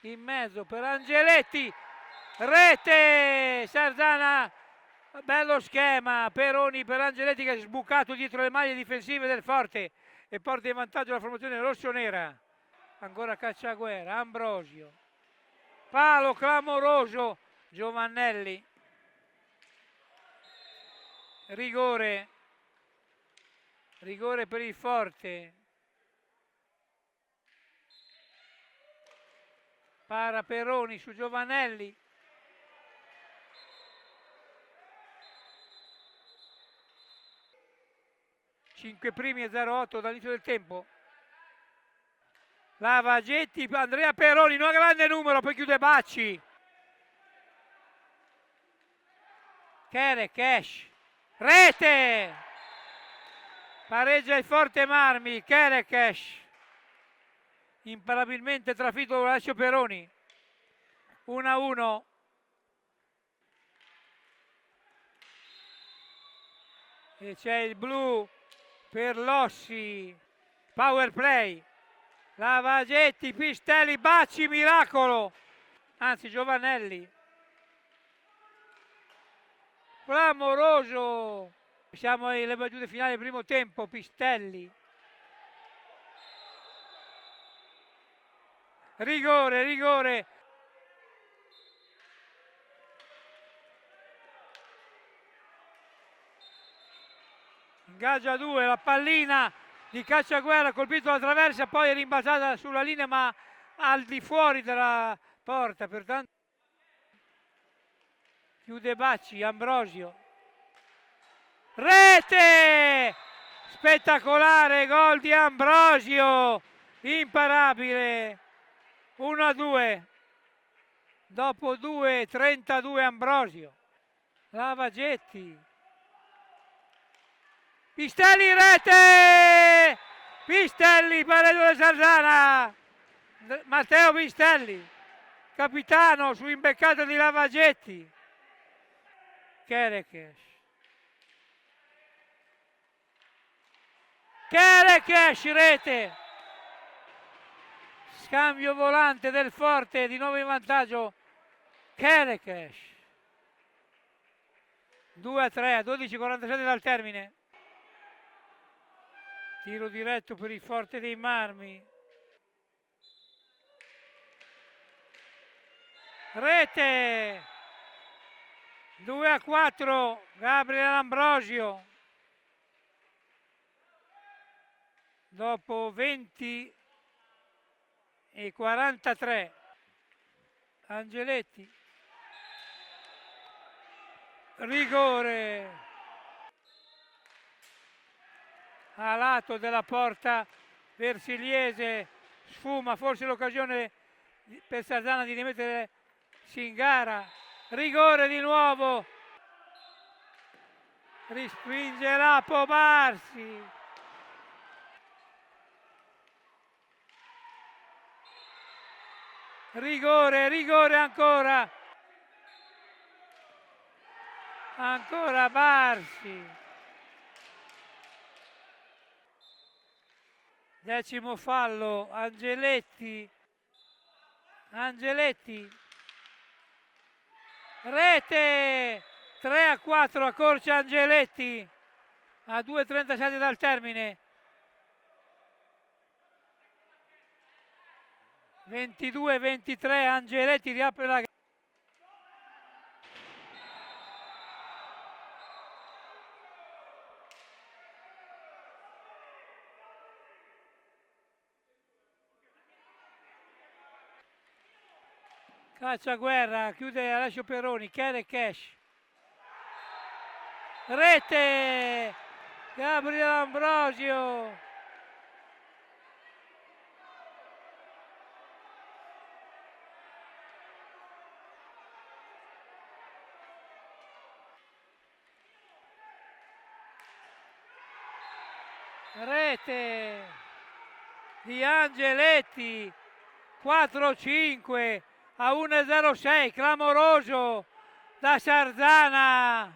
in mezzo per Angeletti, rete, Sarzana, bello schema, Peroni per Angeletti che è sbucato dietro le maglie difensive del Forte e porta in vantaggio la formazione rossonera. Ancora Cacciaguera, Ambrosio, palo clamoroso, Giovannelli, rigore per il Forte, para Peroni su Giovannelli, cinque primi e 0-8 dall'inizio del tempo. Lavagetti, Andrea Peroni, non grande numero, poi chiude Bacci. Kerekes, rete! Pareggia il Forte Marmi, Kerekes. Imparabilmente trafitto Orazio Peroni. 1-1. E c'è il blu per Lossi. Power play. Lavagetti, Pistelli, Bacci, miracolo. Anzi, Giovannelli. Clamoroso. Siamo alle battute finali del primo tempo. Pistelli. Rigore. Ingaggia 2, la pallina di Cacciaguerra, colpito la traversa, poi è rimbalzata sulla linea ma al di fuori della porta, pertanto chiude Bacci, Ambrosio. Rete! Spettacolare gol di Ambrosio, imparabile. 1-2. Dopo 2:32 Ambrosio. Lavagetti. Pistelli, rete! Pistelli, pareggio del Sarzana. Matteo Pistelli, capitano su imbeccato di Lavagetti. Kerekes, rete! Scambio volante del Forte, di nuovo in vantaggio Kerekes. 2-3 a 12:47 dal termine. Tiro diretto per il Forte dei Marmi. Rete! 2-4, Gabriele Ambrosio. Dopo 20 e 43. Angeletti. Rigore. A lato della porta Versiliese, sfuma forse l'occasione per Sarzana di rimettere Singara. Rigore di nuovo, respingerà Pomarsi. Rigore ancora Barsi. 10° fallo, Angeletti, rete, 3-4, accorcia Angeletti a 2:37 dal termine. 22-23, Angeletti riapre la Cacciaguerra, chiude Alessio Peroni, Kerekes, rete, Gabriele Ambrosio. Rete di Angeletti, 4-5 a 1:06, clamoroso da Sarzana.